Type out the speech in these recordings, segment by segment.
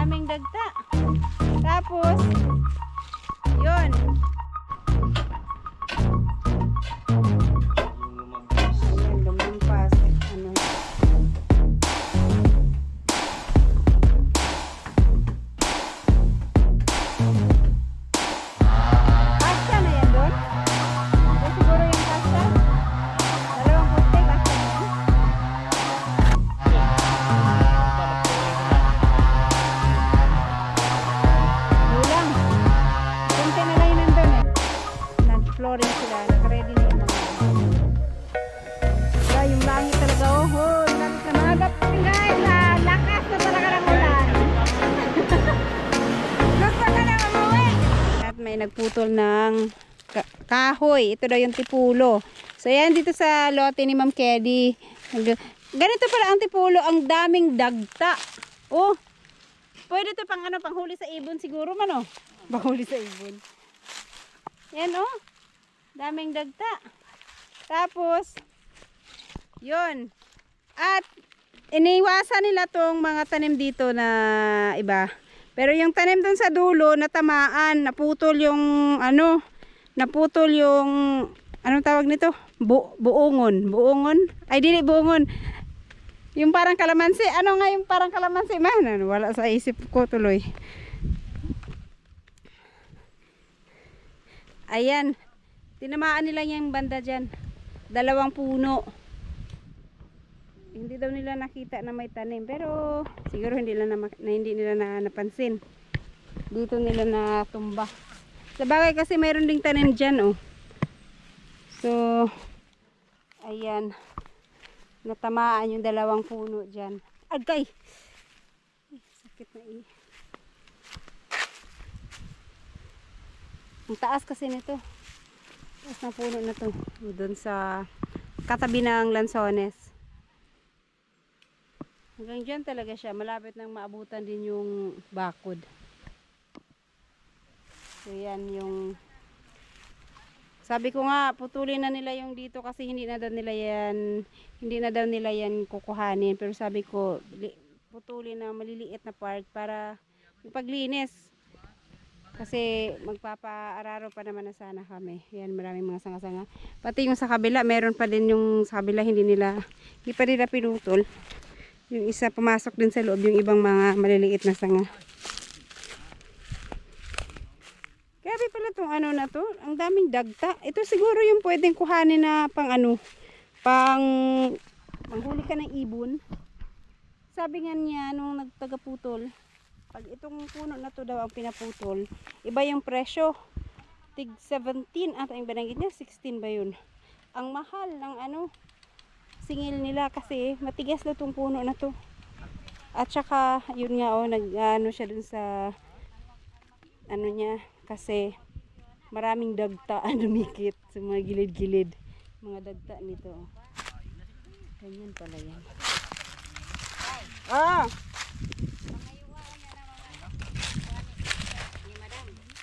Daming dagta. Tapos, yun. Ayan, lumampas. Ano? Pasta na yan doon? Ito siguro yung pasta. Dalawang puste, pasta na yan. Kulang. Kunti na lang yun nandun eh. Nag-flooring sila. Nag-ready na yung mga. Wala, yung langit talaga. Oh, langit na mga dapat guys. Lakas na talaga ng ulan. Gusto ka na umuwi. At may nagputol ng kahoy. Ito daw yung tipulo. So yan dito sa lote ni Ma'am Kedy. Ganito pala ang tipulo. Ang daming dagta. Oh. Pwede ito pang ano, panghuli sa ibon siguro man oh. Panghuli sa ibon. Yan oh. Daming dagta. Tapos, yun. At, iniwasan nila tong mga tanim dito na iba. Pero yung tanim dun sa dulo, natamaan, naputol yung, ano, naputol yung, anong tawag nito? Buongon. Buongon? Ay, dili buongon. Yung parang kalamansi. Ano nga yung parang kalamansi? Man, wala sa isip ko tuloy. Ayan. Tinamaan nila yung banda dyan. 2 puno. Hindi daw nila nakita na may tanim. Pero siguro hindi nila napansin. Dito nila natumba. Sabagay kasi mayroon ding tanim dyan oh. So, ayan. Natamaan yung 2 puno dyan. Agay! Ay, sakit na eh. Ang taas kasi nito. Taas na puno na to. Doon sa katabi ng lansones. Hanggang dyan talaga siya. Malapit nang maabutan din yung bakod. So yan yung... Sabi ko nga, putulin na nila yung dito kasi hindi na daw nila yan kukuhanin. Pero sabi ko, putulin na maliliit na part para ipaglinis. Kasi magpapaararo pa naman na sana kami. Yan, maraming mga sanga-sanga. Pati yung sa kabila, meron pa din yung sa kabila, hindi pa nila pinutol. Yung isa pumasok din sa loob, yung ibang mga maliliit na sanga. Grabe pala itong ano na to. Ang daming dagta. Ito siguro yung pwedeng kuhanin na panghuli ka ng ibon. Sabi nga niya nung nagtagaputol, pag itong puno na to daw ang pinaputol, iba yung presyo. Tig 17 at ang bananggit niya 16 ba yun? Ang mahal ng singil nila kasi matigas na itong puno na to. At saka yun nga siya dun sa niya kasi maraming dagta dumikit sa mga gilid-gilid. Mga dagta nito. Ganyan pala yan.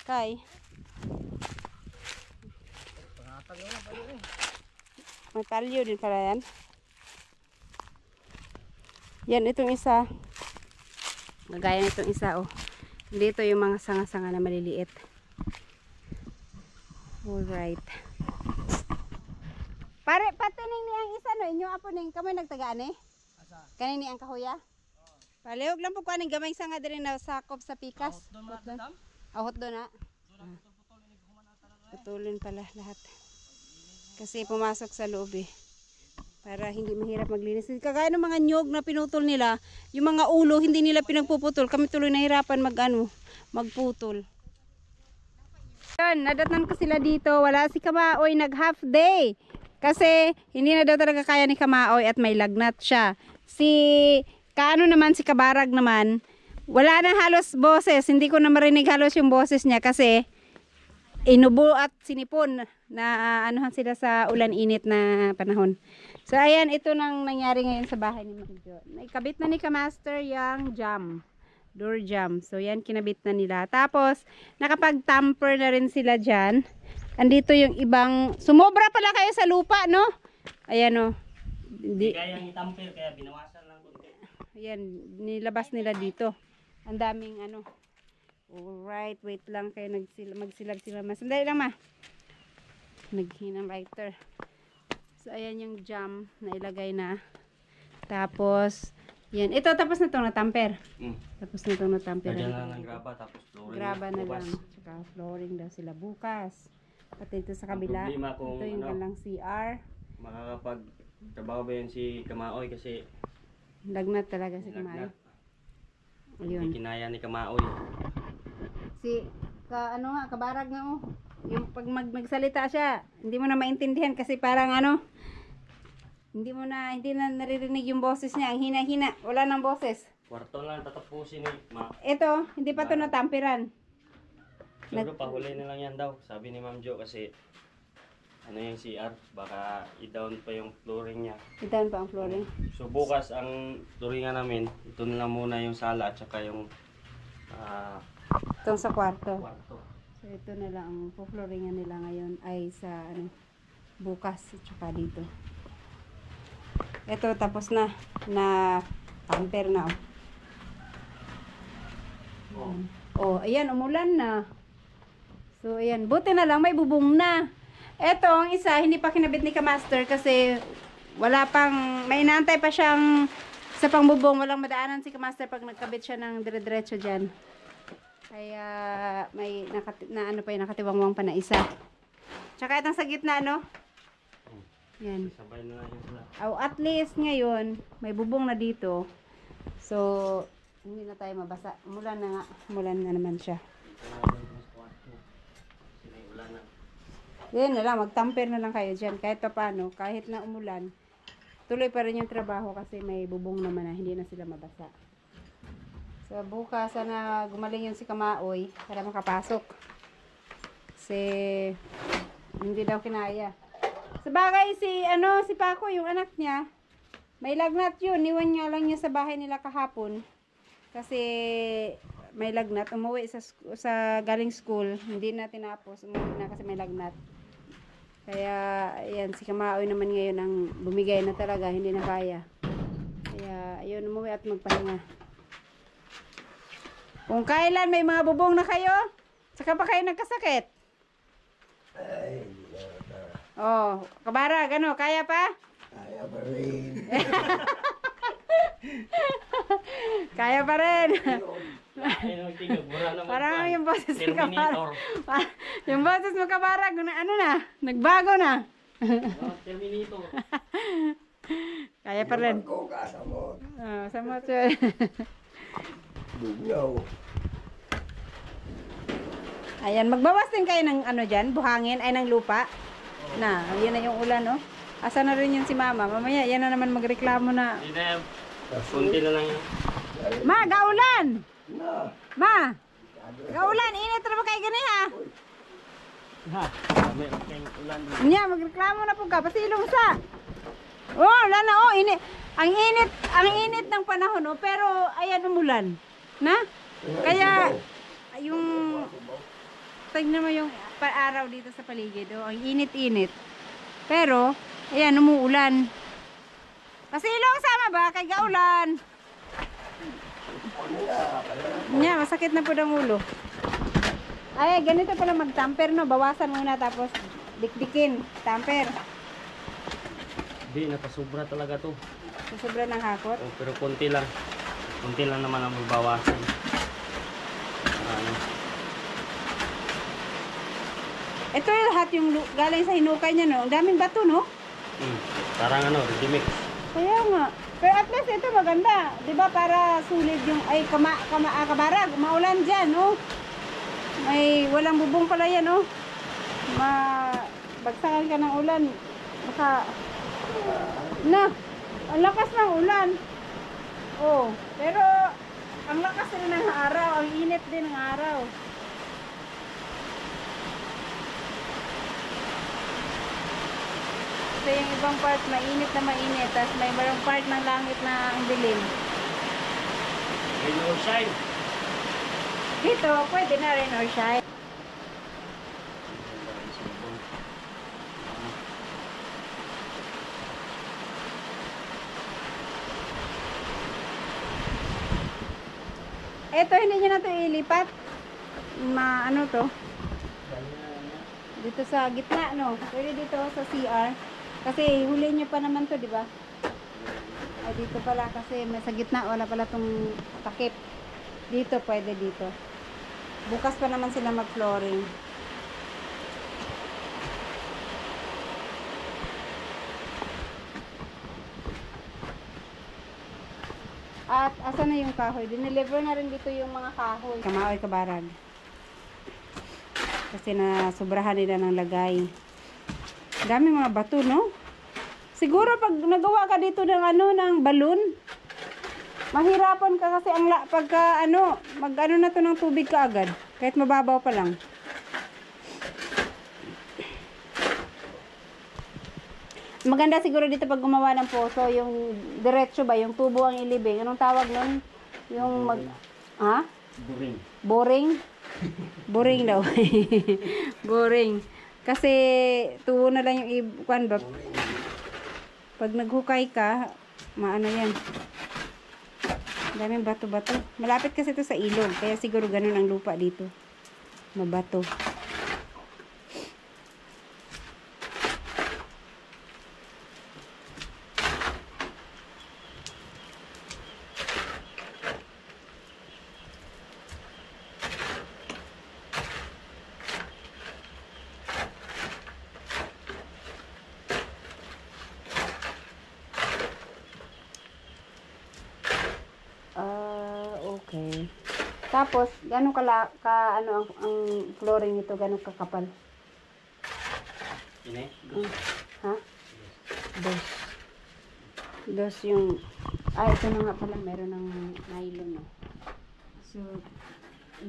Kay. May palyo din pala yan. Yan itong isa. Gagaya nitong isa oh. Dito yung mga sanga-sanga na maliliit. Alright. Pare, patining ni ang isa no, inyo apo ning kamay nagtagaan eh. Kanini ang kahuya? Palihog lang po kuaning gamay sanga diri na sakop sa pikas. Ahot doon na. Putulin pala lahat. Kasi pumasok sa loob eh. Para hindi mahirap maglinis. Kagaya ng mga nyog na pinutol nila, yung mga ulo hindi nila pinagpuputol. Kami tuloy nahirapan magputol. Yan, nadatnan ko sila dito. Wala si Kamaoy, nag half day. Kasi hindi na daw talaga kaya ni Kamaoy at may lagnat siya. Si Kabarag naman, wala na halos boses. Hindi ko na marinig halos yung boses niya kasi inubo at sinipon na anuhan sila sa ulan-init na panahon. So ayan, ito nang nangyari ngayon sa bahay ni Marjo. Naikabit na ni Kamaster yung door jam. So yan, kinabit na nila. Tapos nakapag-tamper na rin sila dyan. Andito yung ibang, sumobra pala kayo sa lupa, no? Ayan o. Hindi kaya yung tamper, kaya binawasan lang konti. Ayan, nilabas nila dito. Ang daming ano. Alright, wait lang kayo magsilag sila. Sandali lang ma. Naghinang lighter. So ayan yung jam na ilagay na. Tapos yan. Ito tapos na itong natamper. Tapos na itong natamper. Lagyan na ng graba tapos flooring. Graba na bukas. lang. Tsaka flooring daw sila bukas. Pati ito sa kabila. Ang problema kung Ito yung kalang CR. Makakapag-trabaho ba yun si Kamaoy kasi Lagnat talaga si Kamaoy. hindi Ayun. kinaya ni Kamaoy. Ano nga, kabarag nga oh. Yung pag magsalita siya, hindi mo na maintindihan kasi parang ano, hindi na naririnig yung boses niya. Ang hina-hina. Wala nang boses. Kwarto lang tatapusin ni Ito, hindi pa ito natampiran. Siguro pahuli na lang yan daw. Sabi ni Ma'am Jo kasi ano yung CR, baka i-down pa yung flooring niya. I-down pa ang flooring. So bukas ang flooringan namin, ito na lang muna yung sala at saka yung Itong sa kwarto. kwarto. So ito na lang ang flooringan nila ngayon ay sa ano, bukas at saka dito. Ito tapos na tamper na oh. Oh, ayan umulan na. So ayan, buti na lang may bubong na. Ito ang isa hindi pa kinabit ni Kamaster kasi wala pang may inaantay pa siyang sa pangbubong, walang madaanan si Kamaster pag nagkabit siya ng dire-diretso diyan. Kaya may ano pa yung nakatiwangwang pa na isa. Tsaka itong sa gitna no. Yan. Sabay na lang yun sila. Oh, at least ngayon, may bubong na dito. So, hindi na tayo mabasa. Umulan na nga. Umulan na naman siya. Yan na lang, magtamper na lang kayo dyan. Kahit pa paano, kahit na umulan, tuloy pa rin yung trabaho kasi may bubong naman na hindi na sila mabasa. So, bukas sana gumaling yun si Kamaoy para makapasok. Kasi, hindi daw kinaya. Sabagay si Paco, yung anak niya, may lagnat yun. Niwan nga lang niya sa bahay nila kahapon. Kasi may lagnat. Umuwi sa galing school. Hindi na tinapos. Umuwi na kasi may lagnat. Kaya, ayan, si Kamaoy naman ngayon ang bumigay na talaga. Hindi na kaya. Kaya, ayun, umuwi at magpahinga. Kung kailan may mga bubong na kayo, saka pa kayo nagkasakit. Ay, Oh, kabarag, ano, kaya pa? kaya pa rin. Kaya pa rin. Parang Parang yung boses ni Terminator. Kabarag. Yung boses mo Kabarag, ano na, nagbago na. Terminator. Kaya pa rin. Ko kasamot. Sa motor. Bugnaw. Ayan, magbawas din kayo ng ano dyan, buhangin, ay ng lupa. Na, yan na yung ulan, no? Asa na rin yun si Mama. Mamaya, yan na naman magreklamo na. Hindi na yan. Kunti na lang yan. Ma, gaulan! Na. Ma! Gaulan, init na ba kayo gani ha? Ha? May ulan. Nya, magreklamo na po ka, pasilong sa. Oh, wala na, oh, init. Ang init ng panahon, oh, pero ayan umulan. Na? Kaya, yung, tignan mo yung araw dito sa paligid, oh, ang init-init. Pero, ayan, umuulan. Pasilong sama ba? Kay gaulan. Nya, masakit na po ng ulo. Ay, ganito pala mag-tamper, no? Bawasan muna, tapos dikdikin. Tamper. Hindi, napasubra talaga to. Sobra ng hakot. Oh, pero konti lang. Konti lang naman ang mabawasan. Ano? Ito yung lahat yung galing sa hinukay niya, no? Ang daming bato, no? Parang ano, ready-mix. Kaya nga. Pero at least ito maganda. 'Di ba para sulit yung ay kabarag, maulan diyan, no? May walang bubong pala yan, no? Bagsakan ka ng ulan. Baka na, ang lakas ng ulan. Oh, pero ang lakas rin ng araw, ang init din ng araw. So yung ibang part mainit na mainit, tapos may marang part ng langit na ang dilim. Rain or shine. Dito, pwede na rin or shine. Eto, hindi nyo na to ilipat. Ano to? Dito sa gitna, no? Pwede dito sa CR. Kasi huli nyo pa naman to, di ba? Ay, dito pala kasi may sa gitna, wala pala tong takip. Dito, pwede dito. Bukas pa naman sila mag-flooring. At asa na yung kahoy? Dineliver na rin dito yung mga kahoy. Kamaoy kabarag. Kasi na sobrahan nila ng lagay. Dami mga bato, no? Siguro pag nagawa ka dito ng ng balon, mahirapan ka kasi pagka mag-ano na to ng tubig ka agad. Kahit mababaw pa lang. Maganda siguro dito pag gumawa ng poso, yung diretso ba, yung tubo ang ilibing. Anong tawag nun? Yung Boring. Boring? Boring daw. Boring. Kasi tubo na lang yung kuan ba? Pag naghukay ka, maano yan. Daming bato-bato. Malapit kasi ito sa ilog, kaya siguro ganun ang lupa dito. Mabato. Okay. Tapos, gano'ng ang flooring nito, gano'ng kakapal? Ini? Ha? Dos yung, ito na nga pala, meron ng nylon, no? So,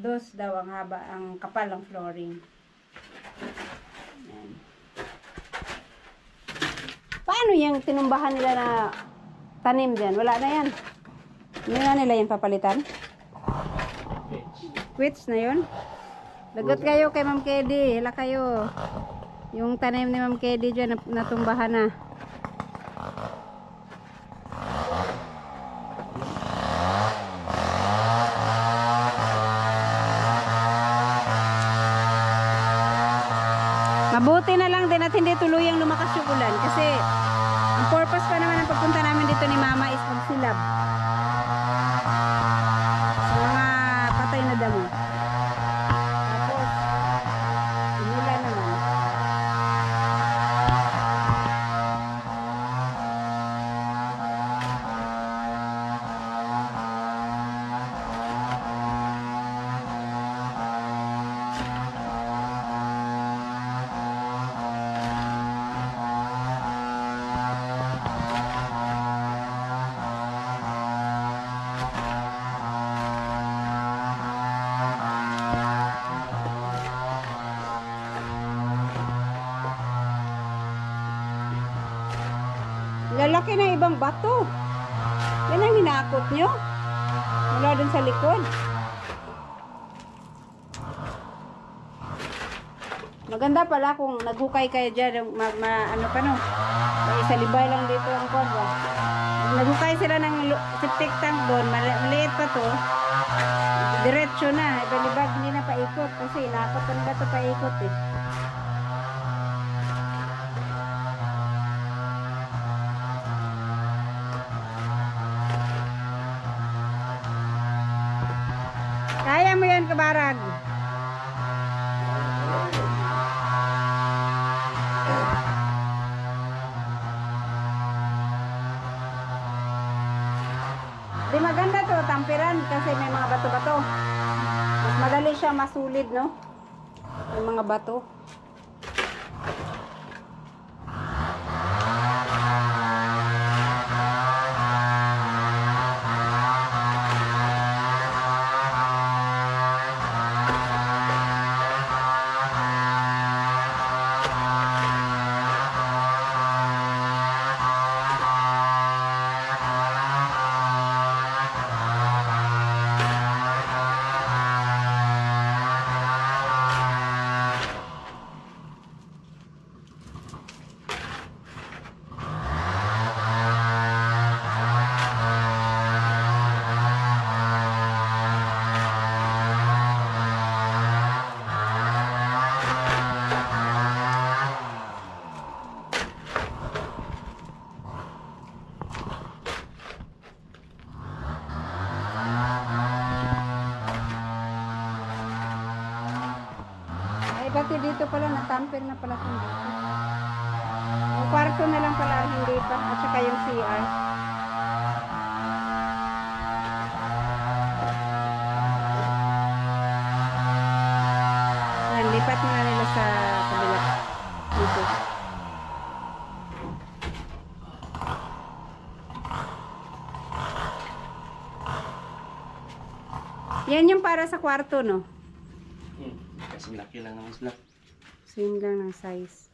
dos daw ang haba, ang kapal ng flooring. Ayan. Paano yung tinumbahan nila na tanim dyan? Wala na yan. Hindi na nila yung papalitan? Quits na yun? Lagot kayo kay Ma'am Kedy. Hila kayo. Yung tanim ni Ma'am Kedy dyan natumbahan na. Mabuti na lang din at hindi tuluyang lumakas yung ulan. Kasi ang purpose pa naman ng pagpunta namin dito ni Mama is magsilab. Mga patay na damo. Tapos, umulan naman. Lalaki ng ibang bato. Yan ang hinakot nyo. Mula dun sa likod. Maganda pala kung naghukay kayo dyan. Ano pa no? May salibay lang dito ang kwan. Naghukay sila ng septic tank doon. Maliit pa to. Diretso na. Ibalibag hindi na paikot. Kasi hinakot ang bato paikot eh. Kaya mo yan, kabarag. Di maganda to, tampiran kasi may mga bato-bato. Mas madali siya masulid, no? May mga bato. pati dito pala, natamper na pala itong dito. Yung kwarto na lang pala, hindi pa. At saka yung CR. Yan, lipat na nila sa kabila. Dito. Yan yung para sa kwarto, no? Kasi laki lang naman sila. Same lang ng size.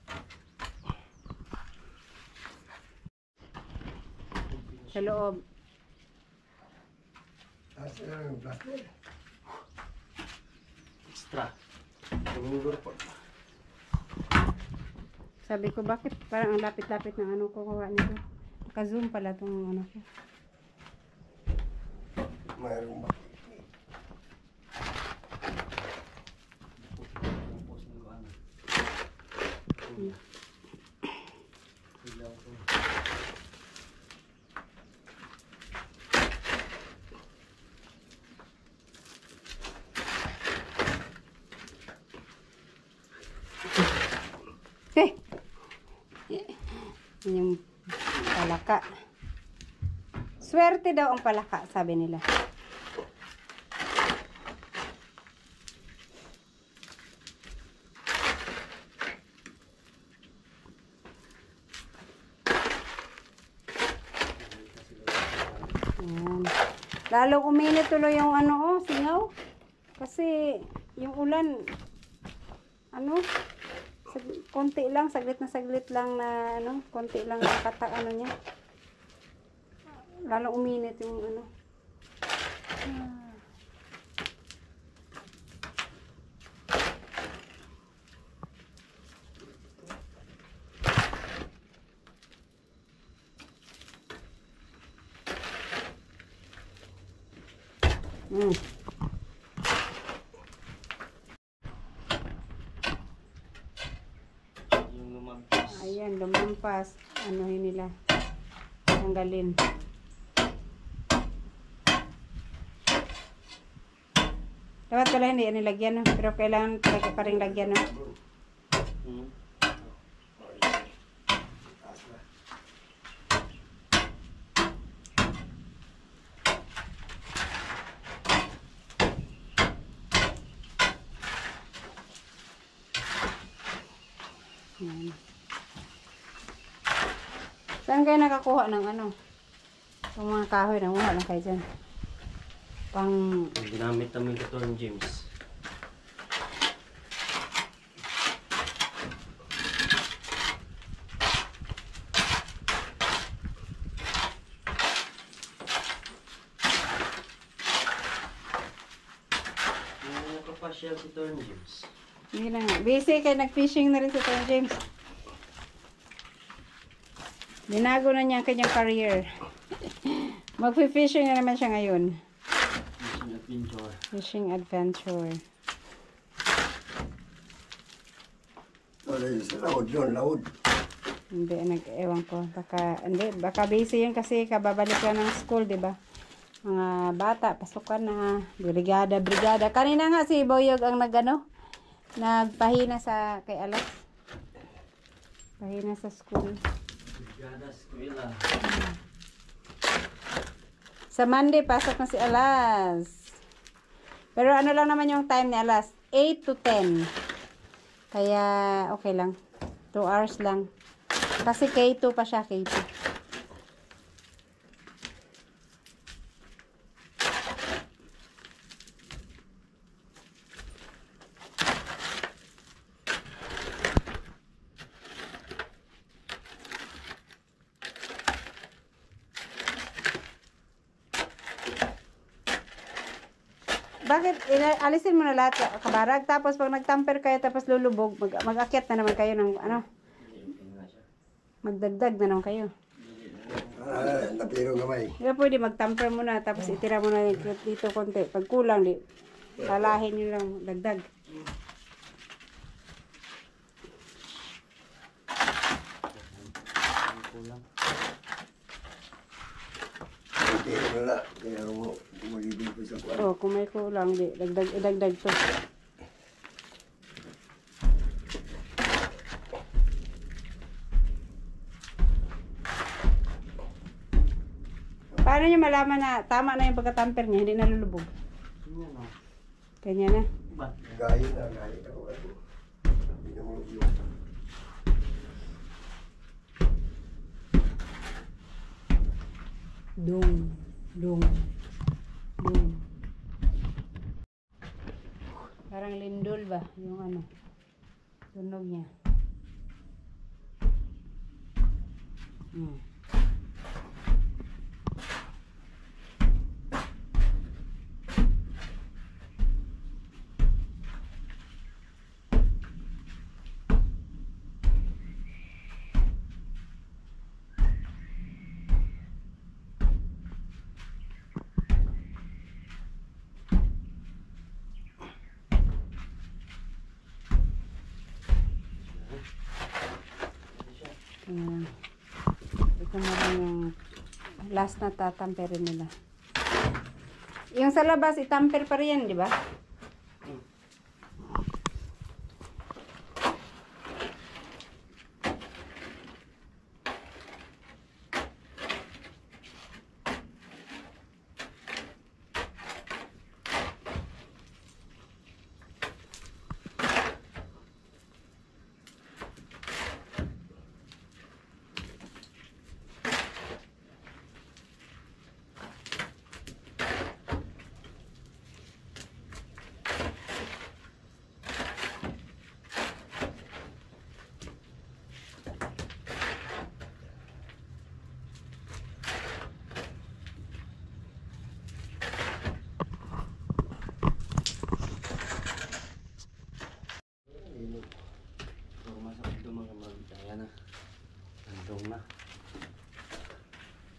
Sa loob. Asa lang yung plastic. Extra. Tumulor po. Sabi ko, bakit parang ang lapit-lapit ng ano ko kuha nito? Naka-zoom pala itong ano ko. Mayroong ba? Hey! Yung palaka. Swerte daw ang palaka, sabi nila. Ayan. Lalong uminit tuloy yung ano, singaw. Kasi yung ulan, ano, konti lang, saglit lang na ano, konti lang na kata ano niya. Lalong uminit yung ano. Yung lumagpas. Ayan, lumampas. Ano yun nila? Tanggalin. Dapat pala hindi yan nilagyan, no? Pero kailangan talaga pa rin lagyan, no? Hmm. Ayan. Saan kayo nakakuha ng ano? Yung mga kahoy, nanguha lang kayo dyan. Pang... Yung ginamit namin ito ng James. Hindi nakapasyal si Torn James. Hindi na nga. Busy kayo, nag-fishing na rin si Tom James. Binago na niya ang kanyang career. Mag-fishing na naman siya ngayon. Mission adventure. Fishing adventure. Wala yung sa laod yun, laod. Hindi, ewan ko. Baka busy yun kasi kababalik lang ng school, di ba? Mga bata, pasukan na. Brigada. Kanina nga si Boyog ang nagpahina sa kay Alas. Pahina sa school. Brigada Eskwela. Sa Monday, pasok na si Alas. Pero ano lang naman yung time ni Alas? 8 to 10. Kaya, okay lang. 2 hours lang. Kasi K2 pa siya, K2. Bakit alisin mo na lahat kabarag tapos pag nagtamper kayo tapos lulubog mag-akyat na naman kayo ng ano magdagdag na naman kayo. Napiro gamay. Di ba pwede magtamper muna tapos itira mo na dito konti. Pag kulang di lalahin nyo lang dagdag. Kulang. Napiro na lang. Kaya mo, magiging ko sa kwan. Oh, kung may kulang di idagdag to. malaman na tama na yung pagka-tamper niya, hindi nalulubog. Yan o. Kanya na. Ba? Gaya na, gaya na. Binamulog yun. Dung. Dung. Dung. Parang lindol ba? Yung ano. Tunog niya. Hmm. Ayan. Ito na lang yung last na tatamperin nila. Yung sa labas, itamper pa rin, di ba?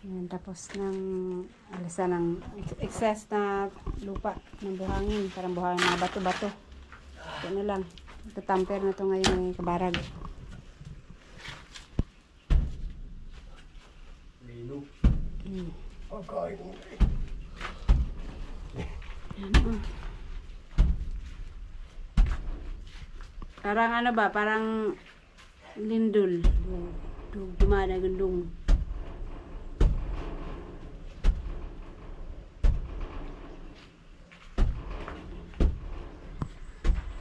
Ayan, tapos ng alisan ng excess na lupa ng buhangin, parang buhangin mga bato-bato. Ito na lang. Itatamper na ito ngayon ng kabarag. Lino. Pagkain mo. Parang ano ba? Parang lindol. Dumana gandong.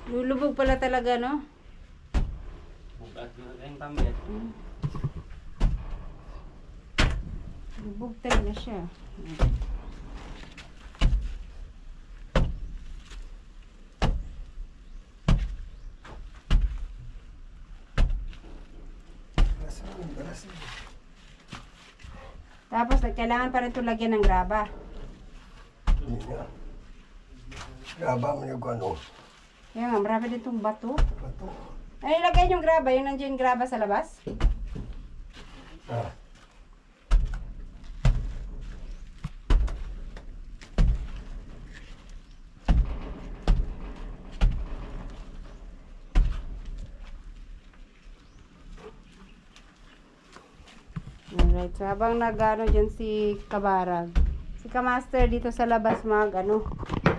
Lulubog pala talaga, no? Bukas na kayong tamper. Lubog talaga siya. Balas. Tapos, kailangan pa rin ito lagyan ng graba. Hindi na. Graba mo yung ano. Kaya nga, marami ditong bato. Bato. Ano ilagay yung graba? Yung nandiyan graba sa labas? Ah. Alright, so habang nag-ano dyan si Kabarag, si Kamaster dito sa labas anong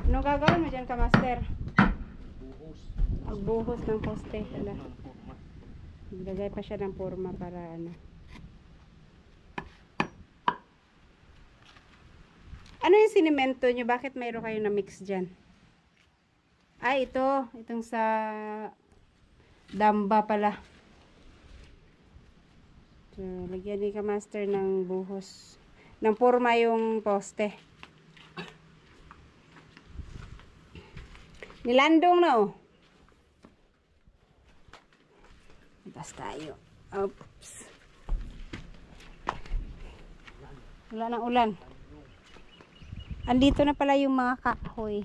gagawin mo dyan, Kamaster? Magbuhos ng poste. Maglagay pa siya ng forma para ano. Ano yung sinimento nyo? Bakit mayroon kayo na mix dyan? Ay, itong sa damba pala. So, lagyan ni Kamaster ng buhos. Ng forma yung poste. Nilandong na oh. Labas tayo. Oops. Wala nang ulan. Andito na pala yung mga kahoy.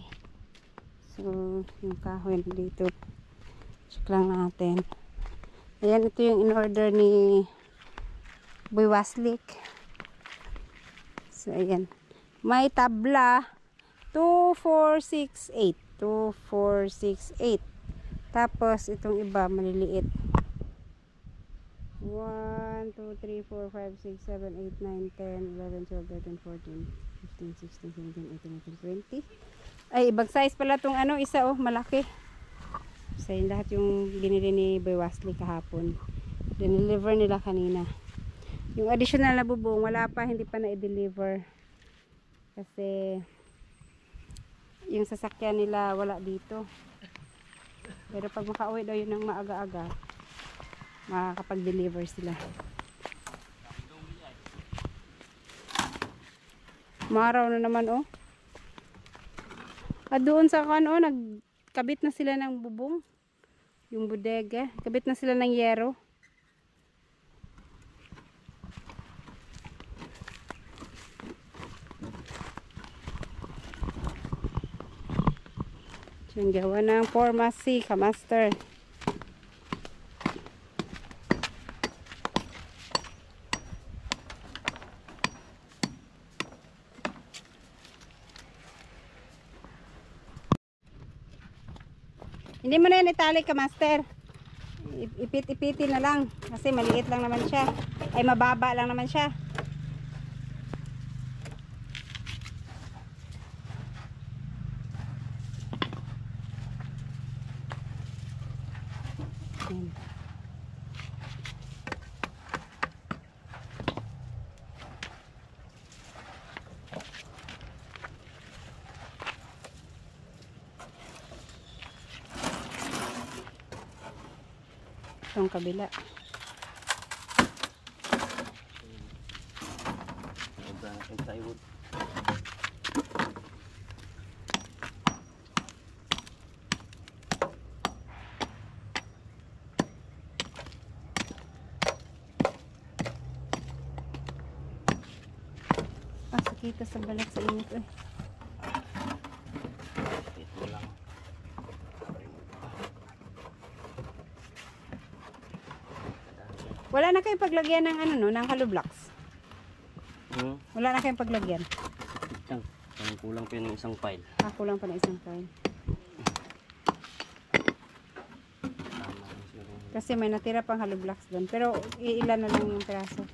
So, yung kahoy dito. Check lang natin. Ayan, ito yung in-order ni Boy Waslik. So, ayan. May tabla 2468. 2468. Tapos, itong iba, maliliit. 1, 2, 3, 4, 5, 6, 7, 8, 9, 10, 11, 12, 13, 14, 15, 16, 17, 18, 19, 20. Ay, ibang size pala itong isa malaki. So, yun lahat yung binili ni Boy Waslik kahapon. Dineliver nila kanina. Yung additional na bubong, wala pa, hindi pa na-deliver. Kasi yung sasakyan nila wala dito. Pero pag makauwi daw yun ng maaga-aga, makakapag-deliver sila. Maraw na naman oh. At doon sa ano, nagkabit na sila ng bubong. Yung bodega. Kabit na sila ng yero. Yung gawa ng pharmacy, kamaster. Hindi mo na yan itali, kamaster. Ipit-ipitin na lang. Kasi maliit lang naman siya. Ay, mababa lang naman siya. Ayan. Itong kabila. Sobra na yung plywood. Sakita sa balat sa init eh. Ito lang. Wala na kayong paglagyan ng ano no, ng hollow blocks. Wala na kayong paglagyan. Lang. Ang kulang pa yun ng isang file. Kulang pa na isang file. Tama na siguro. Kasi may natira pang hollow blocks doon. Pero ilan na lang yung piraso.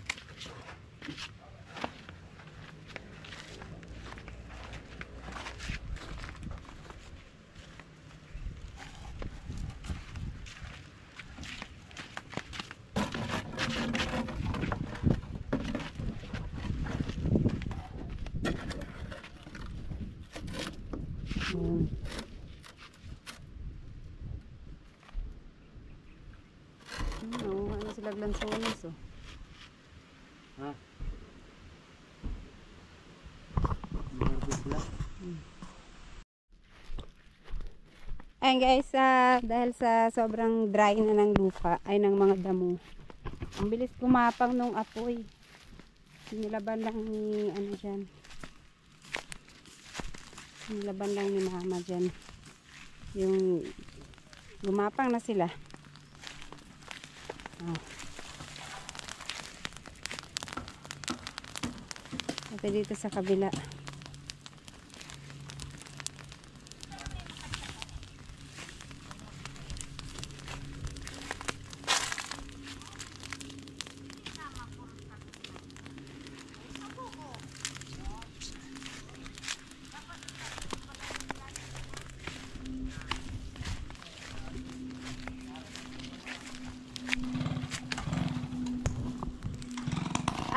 Ano sila glansones oh. Ha? Marbis lang. Ayan guys, dahil sa sobrang dry na ng lupa, ay ng mga damo. Ang bilis gumapang nung apoy. Nilaban lang ni ano dyan. Nilaban lang ni mama dyan. Yung gumapang na sila. Ito dito sa kabila.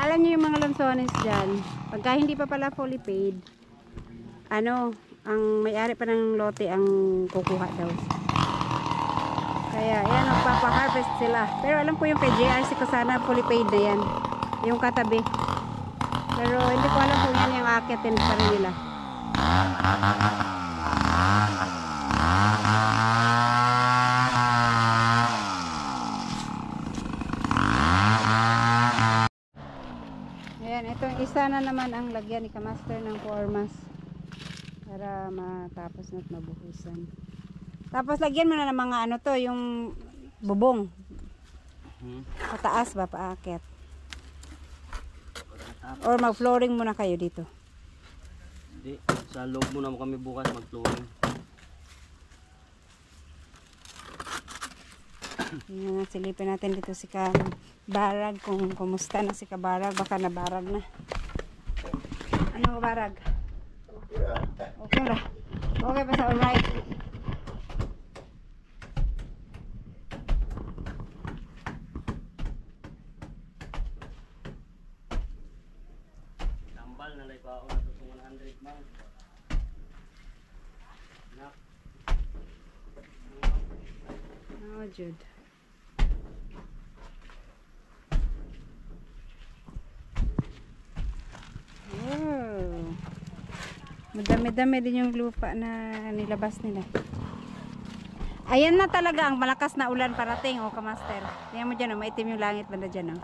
Alam niyo yung mga lansones dyan, pagka hindi pa pala fully paid, ano, ang may-ari pa ng lote ang kukuha daw. Kaya yan, magpapa-harvest sila. Pero alam ko yung kay JRC ko sana fully paid na yan, yung katabi. Pero hindi ko alam kung yan yung akitin pa rin nila. Ayan, itong isa na naman ang lagyan ni Kamaster ng formas para matapos na't mabuhusan. Tapos lagyan mo na ng mga ano to, yung bubong. Pataas ba, paakit? Or mag-flooring muna kayo dito? Hindi, sa loob muna kami bukas mag-flooring. Yan, silipin natin dito si Kabarag kung kumusta na si Kabarag, baka nabarag na. Ano Kabarag? Okay ra. Okay pa sa alright. Tambal na like ako na to 100. Oh, Jude. Wow. Madami-dami din yung lupa na nilabas nila. Ayan na talaga ang malakas na ulan parating, oh, kamaster. Tingnan mo dyan, oh, maitim yung langit banda dyan, oh.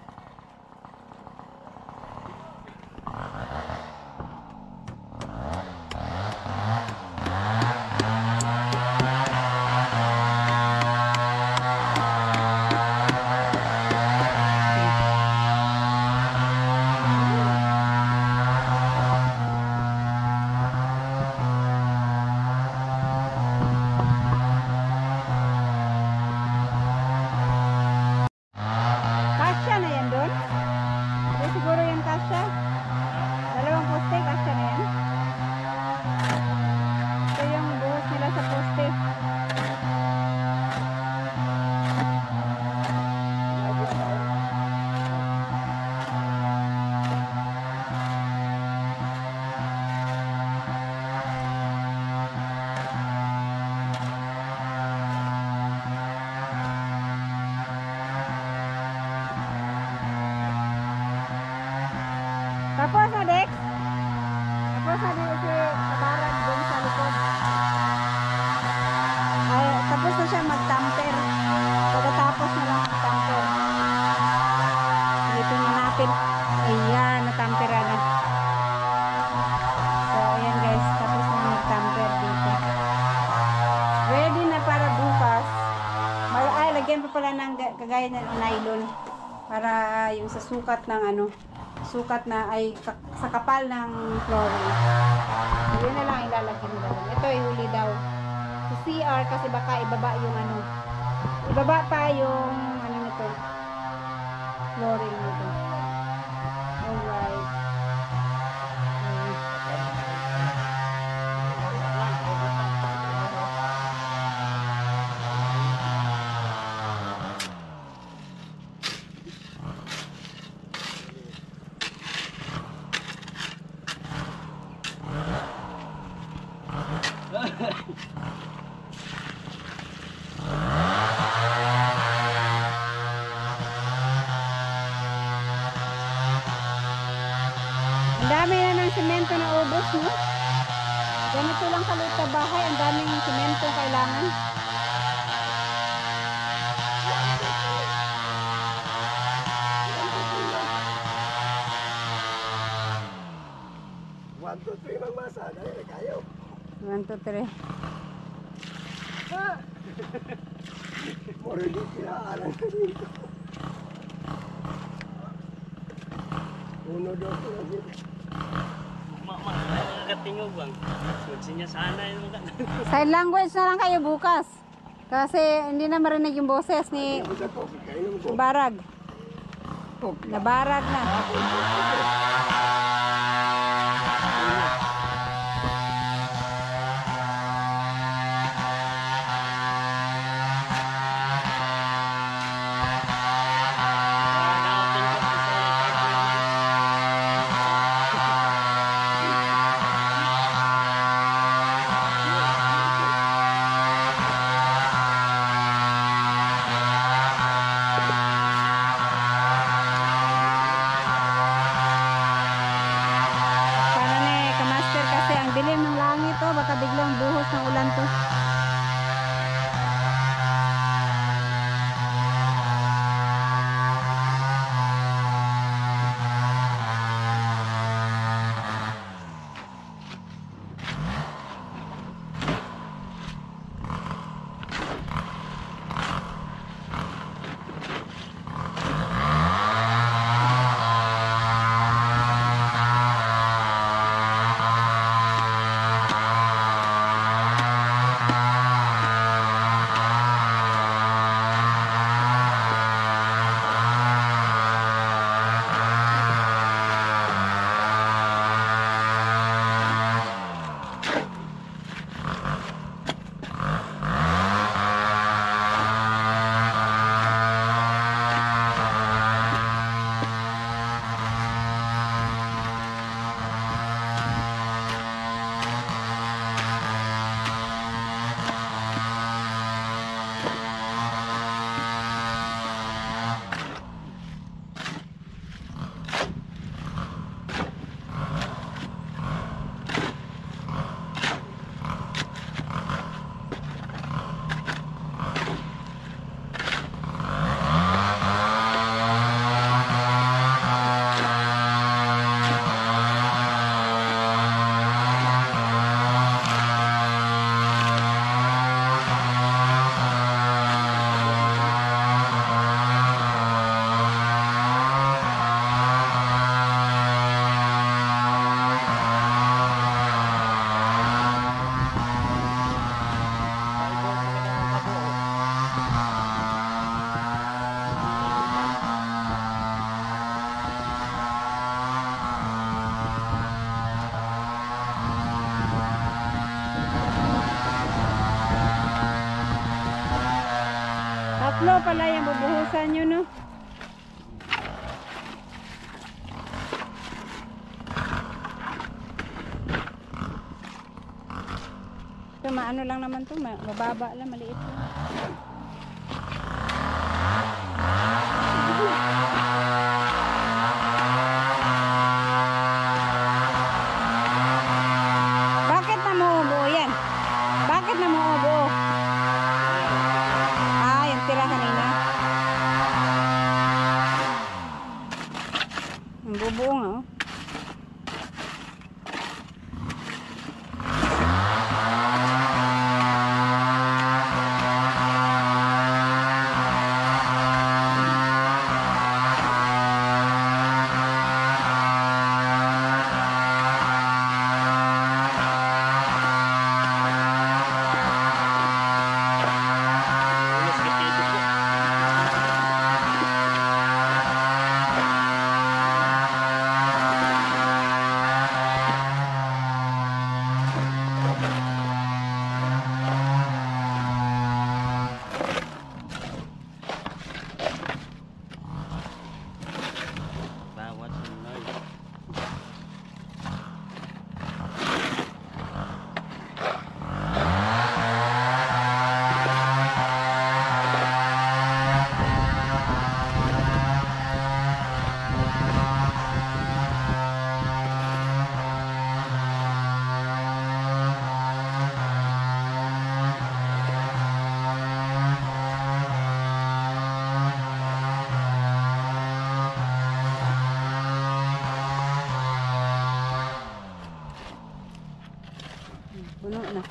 Kasya na yan doon? Hindi siguro yan kasya. Dalawang poste, kasya na yan. Ito yung buhos nila sa poste. Tapos na, Dex. Tapos na din si Kabarag dun sa likod. Ay, tapos na siya mag-tamper. Pagkatapos na lang mag-tamper. Ulitin na natin. Ayan, na-tampera na. So, ayan guys. Tapos na mag-tamper dito. Ready na para bukas. Ay, lagyan pa pala ng kagaya ng nylon. Para yung sa sukat ng ano. Sukat na ay sa kapal ng flooring. Yun na lang ilalagay nila. Ito ay huli daw. Sa CR kasi baka ibaba yung ano. Ibaba pa yung ano nito. Flooring nito. Alright. Ang dami na ng semento na ubos, no? Ganito lang kalit sa bahay, ang daming semento kailangan. One, two, three, magmasa. Dahil kayo. 1, 2, 3. More di kinaalan ka dito. Uno, dos, tres. Mama, nagatingog bang. Sudsin niya sana yung mga. Sign language na lang kayo bukas. Kasi hindi na marinig yung boses ni Isa po, kainom ko. Barag. Nabarag na. Tatlo pala yung bubuhusan nyo, no? Ito, maano lang naman to, mababa lang, maliit lang. Bakit na mo ubuo yan? Bakit na mo ubuo? Ah, yung tira kanina. Ang bubuo nga, oh. Bawat sunod. Puno na.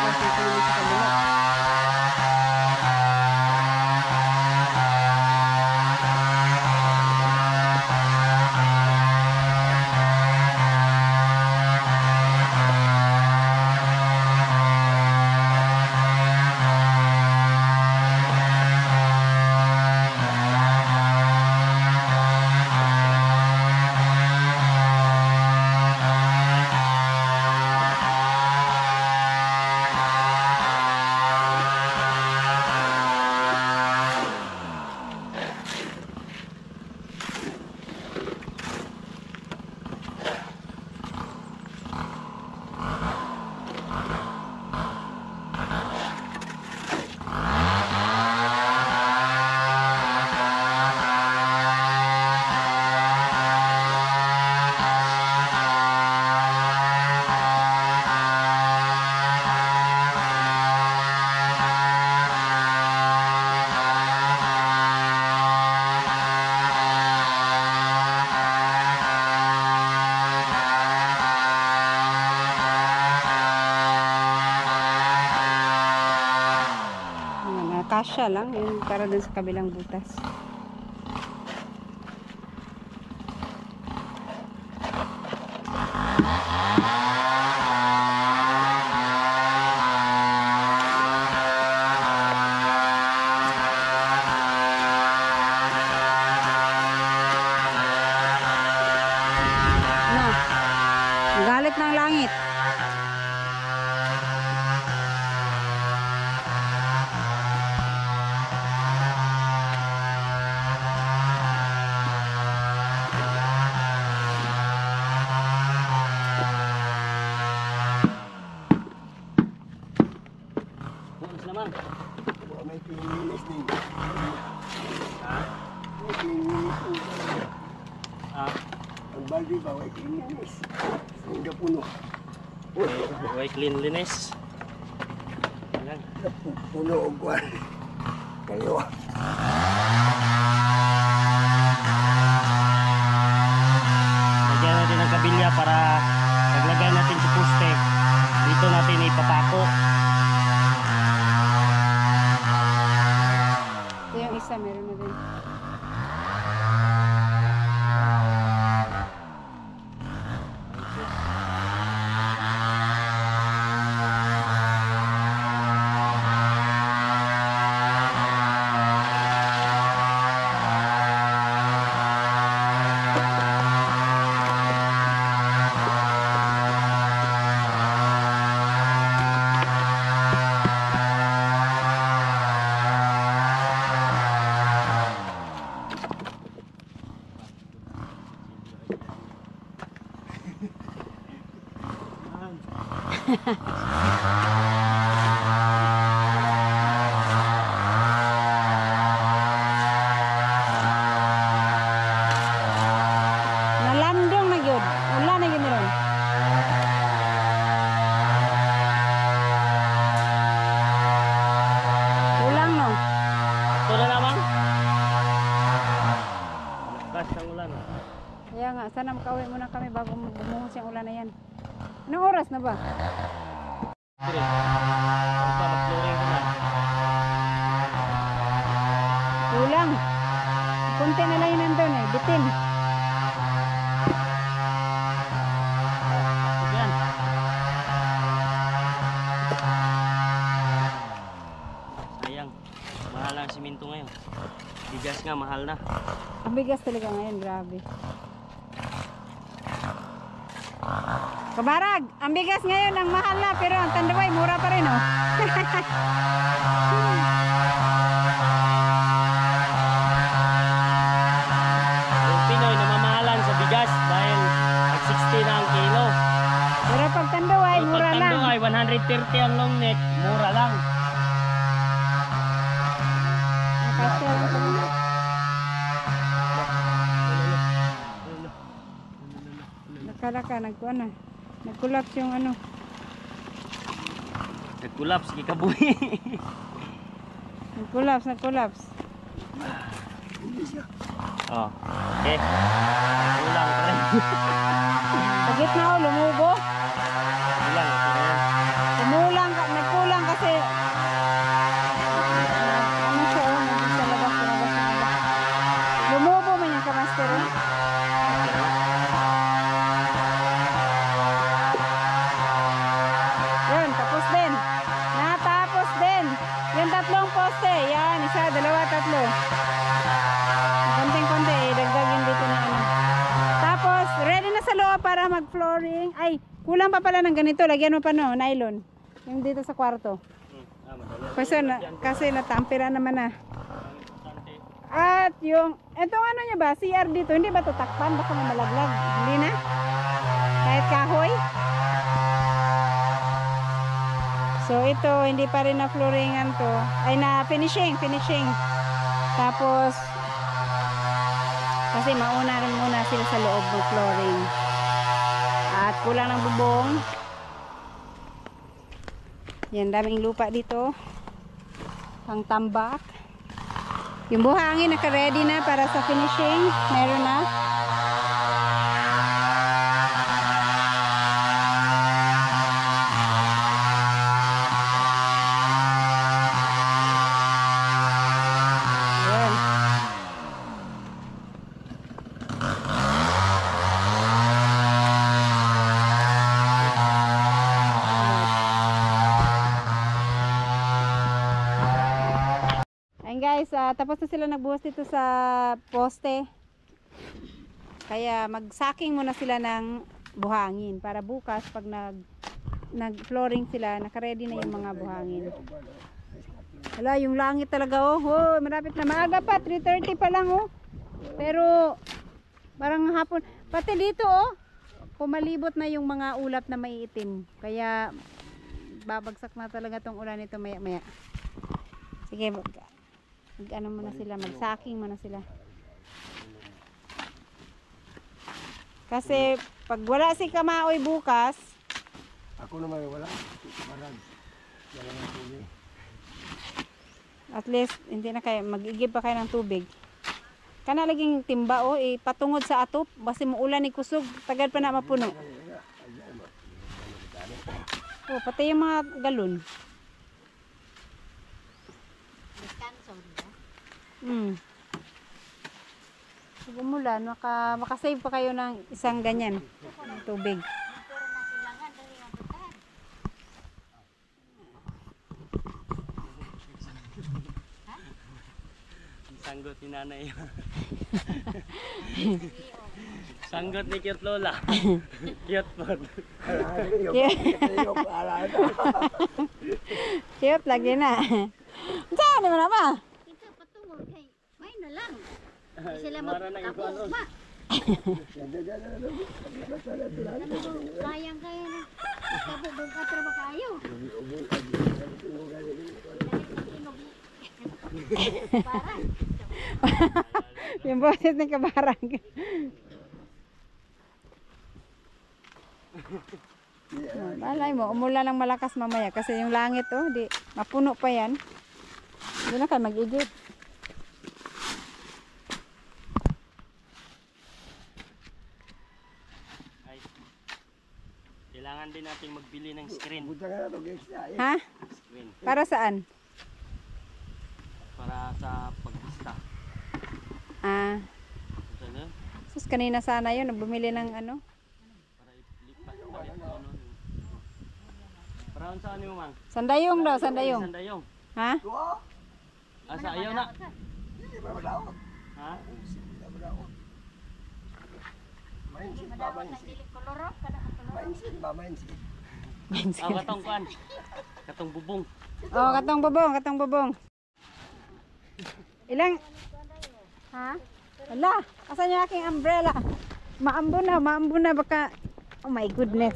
Tapos ito naman sa kabila. Kasya lang, yun para dun sa kabilang butas. Ano? Galit ng langit. Bukas naman. May pinilis din. Ha? May pinilis din. Ah, Ang baldi ba, may pinilis. Hindi puno. way cleanliness. Ayan. Puno o kwan. Kayo. Lagyan natin ng kabilya para paglagay natin sa poste. Dito natin ipapako. Ito yung isa, meron na din. Nalandong na gyud. Wala na gyud ron. Ulang no. Ito na naman. Lakas ng ulan. Kaya nga, sana makauwi muna kami bago bumuhos yung ulan na yan. Anong oras na ba? Dire. Pagka mag-flooring ko na. Kulang. Kunti na lang yun nandun eh. Bitin. Yan. Sayang. Mahal ang simento ngayon. Bigas nga, mahal na. Ang bigas talaga ngayon, grabe. Kabarag, ang bigas ngayon ang mahal na pero ang Tandaway mura pa rin oh. Yung Pinoy namamahalan sa bigas dahil nag 60 na ang kilo. Pero pag Tandaway Pag mura lang. Tandaway, 130 ang long neck, mura lang. Nakasya lang sa mga. Nakalaka, nagkuhan na. Nag-collapse yung ano. Nag-collapse, kikabuhi. Nag-collapse. Oh, okay. Kulang pa rin. Sa gitna oh, lumubo. Kulang, ito na yan. Nagkulang kasi ano siya oh, sa labas. Lumubo man yung kamaster oh. Yun, tapos din. Natapos din. Yung tatlong poste. Yan, isa, dalawa, tatlo. Konting-konti eh. Dagdagin dito na ano. Tapos, ready na sa loob para mag-flooring. Ay, kulang pa pala ng ganito. Lagyan mo pa no, nylon. Yung dito sa kwarto. Kasi natampira naman na. At yung, etong ano niya ba, CR dito, hindi ba ito takpan? Baka may malaglag. Hindi na? Kahit kahoy? So ito, hindi pa rin na flooringan to. Ay na finishing. Tapos, kasi mauna rin muna sila sa loob ng flooring. At kulang ng bubong. Yan, daming lupa dito. Pang tambak. Yung buhangin naka-ready na para sa finishing. Meron na. Ayan. Ayan guys, tapos na sila nagbuhos dito sa poste. Kaya mag-sacking muna sila ng buhangin para bukas pag nag-flooring sila, naka-ready na yung mga buhangin. Wala, yung langit talaga oh. Oh, marapit na, maaga pa, 3:30 pa lang oh. Pero parang hapon, pati dito oh. Pumalibot na yung mga ulap na maiitim. Kaya babagsak na talaga tong ulan nito maya-maya. Sige, ano muna sila, mag-sacking muna sila. Kasi pag wala si Kamaoy bukas, Ako naman wala. Marag. Wala ng tubig. at least hindi na kayo mag-igib pa kayo ng tubig. Kana laging timba o patungod sa atop, basi mo ulan ni kusog, tagad pa na mapuno. Oh, pati yung mga galon. Pag umulan, makasave pa kayo ng isang ganyan ng tubig. Sanggot ni nanay. Sanggot ni cute lola. Cute po. Cute lagi na. Saan naman na ba? Ito patungol kay may na lang. Sila magkakuma. Bayang kaya na. Kabubog ka trabaho kayo. Yung boses ni Kabarang. Malay mo, umulan ng malakas mamaya kasi yung langit oh, di mapuno pa yan. Doon na kayo mag-igit. Ay, kailangan din natin magbili ng screen. Buta ka na ito, guys. Ha? Screen. Para saan? Para sa paglista. Ah, Ano? sus kanina sana yun, bumili ng ano. Para ilipat balik ano. Para saan mo man? Sandayong daw, sandayong. Sandayong. Ha? Tuwa. Asa ayaw na. Hindi ba madaot? Ha? Hindi ba madaot? Mindset ba, mindset? Kolorok kada kolorok. Mindset ba, mindset? Ah, katong kuan. Katong bubong. Oh, katong bubong, katong bubong. Ilang? Ha? Wala, asan yung aking umbrella? Maambo na, baka, oh my goodness.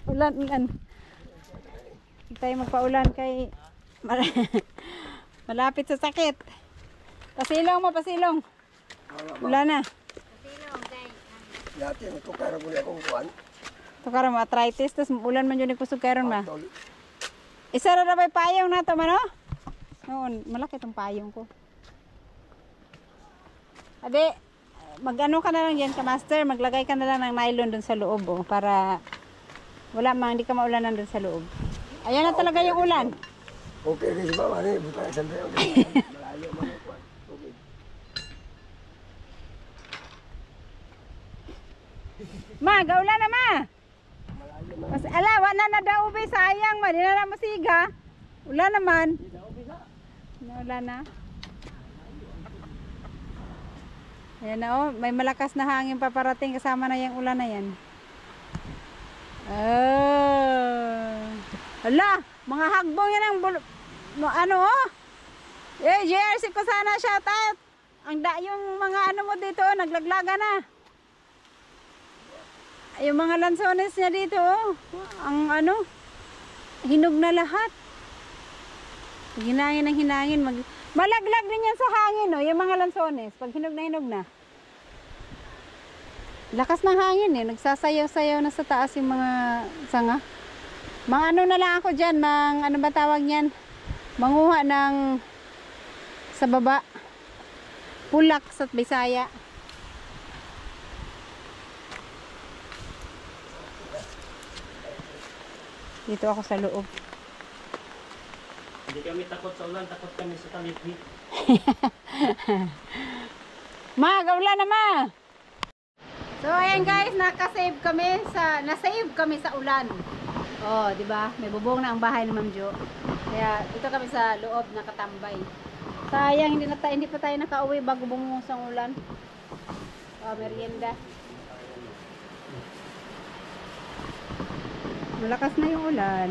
Ulan. Hindi tayo magpaulan kay malapit sa sakit. Pasilong mo, pasilong. Ulan na. Silong kay Dati, matukar ko na akong kuwan. Ito karon mo, arthritis, tapos ulan man yun kusog karon ba? Tol. Isa ra ba payong na to man, no? Noon, malaki tong payong ko. Ade, mag-ano ka na lang dyan ka master, maglagay ka na lang ng nylon dun sa loob oh, para wala mang, hindi ka maulanan dun sa loob. Ayan na talaga yung ulan. Okay, guys, ba, mani, buta ka sandali. Malayo man ang kuwan. Okay. Ma, gaulan na ma. Mas, ala, wala na daw ube, sayang ma, di na na masiga. Ulan naman. Ulan na. Ayan na oh, may malakas na hangin paparating kasama na yung ulan na yan. Oh. Ala, mga hagbong yan ang ano oh. JRC ko sana shout out. Yung mga ano mo dito, naglaglaga na. Yung mga lansones niya dito oh. Ang ano, hinog na lahat. Hinangin ng hinangin. Malaglag din yan sa hangin oh, yung mga lansones. Pag hinog na. Lakas ng hangin eh. Nagsasayaw-sayaw na sa taas yung mga sanga. Mga ano na lang ako dyan, ano ba tawag niyan? Manguha ng sa baba. Pulak sa Bisaya. Dito ako sa loob. Hindi kami takot sa ulan, takot kami sa taliphi. Ma, gawla na ma! So ayan guys, nasave kami sa ulan. Oh, di ba? May bubong na ang bahay ni Ma'am Jo. Kaya dito kami sa loob nakatambay. Sayang hindi pa tayo nakauwi bago bumuhos ang ulan. Oh, merienda. Malakas na yung ulan.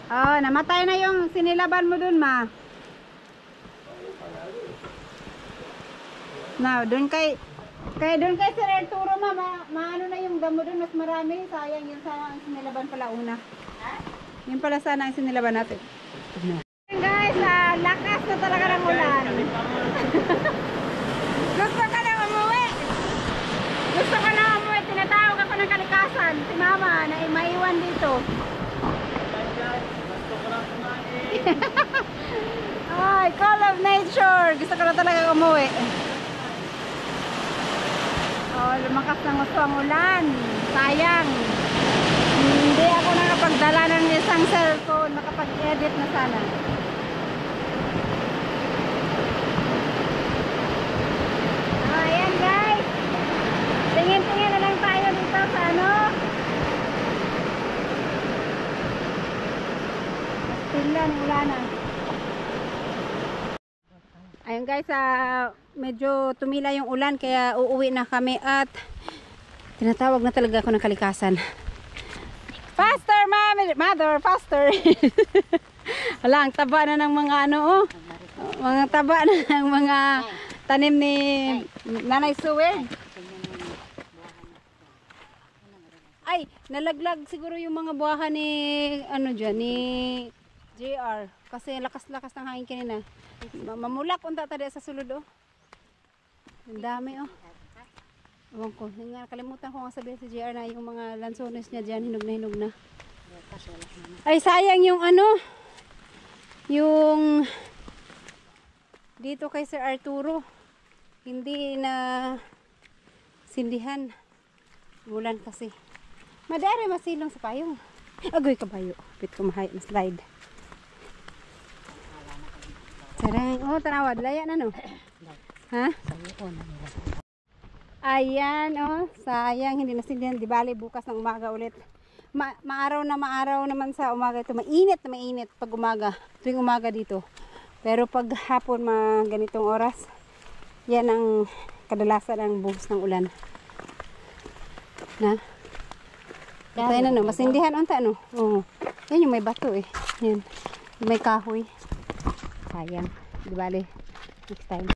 Oh, namatay na yung sinilaban mo dun, ma. Now, dun kay Sir Arturo, maano na yung damo dun, mas marami. Sayang yun, sana ang sinilaban pala una. Yun pala sana ang sinilaban natin. Guys, lakas na talaga ng ulan. Gusto ka na umuwi. Tinatawag ako ng kalikasan. Si mama na maiwan dito. Ay, call of nature. Gusto ko na talaga umuwi. Oh, lumakas ng gusto ang ulan. Sayang. Hindi ako nakapagdala ng isang cellphone. Nakapag-edit na sana. Oh, ayan guys. Tingin-tingin na lang tayo dito sa ano. Pilan, ulanan. Ayun guys, medyo tumila yung ulan kaya uuwi na kami at tinatawag na talaga ako ng kalikasan. Faster, mother, faster. Hala, ang taba na ng mga ano oh. Mga taba na ng mga tanim ni Nanay Suwed. Ay, nalaglag siguro yung mga buwahan ni ano dyan, ni JR. Kasi lakas-lakas ng hangin kanina. Mamulak unta tada sa sulod oh. Ang dami oh. Ewan ko, kalimutan ko nga sabihin si JR na yung mga lansones niya dyan, hinog na. Ay, sayang yung ano, yung dito kay Sir Arturo. Hindi na sindihan. Bulan kasi. Madari masilong sa payong. Agoy kabayo. Pit ko mahay na slide. Sarang. Oh, tanawad. Laya na no. Ha? Ayan oh. Sayang. Hindi nasindihan. Di bali bukas ng umaga ulit. Maaraw naman sa umaga ito. Mainit na mainit pag umaga. Tuwing umaga dito. Pero pag hapon mga ganitong oras, yan ang kadalasan ang buhos ng ulan. Na? Tayo na no, masindihan unta no. Oo. Yan yung may bato eh. Yan. Yung may kahoy. Sayang. Di bale. Next time.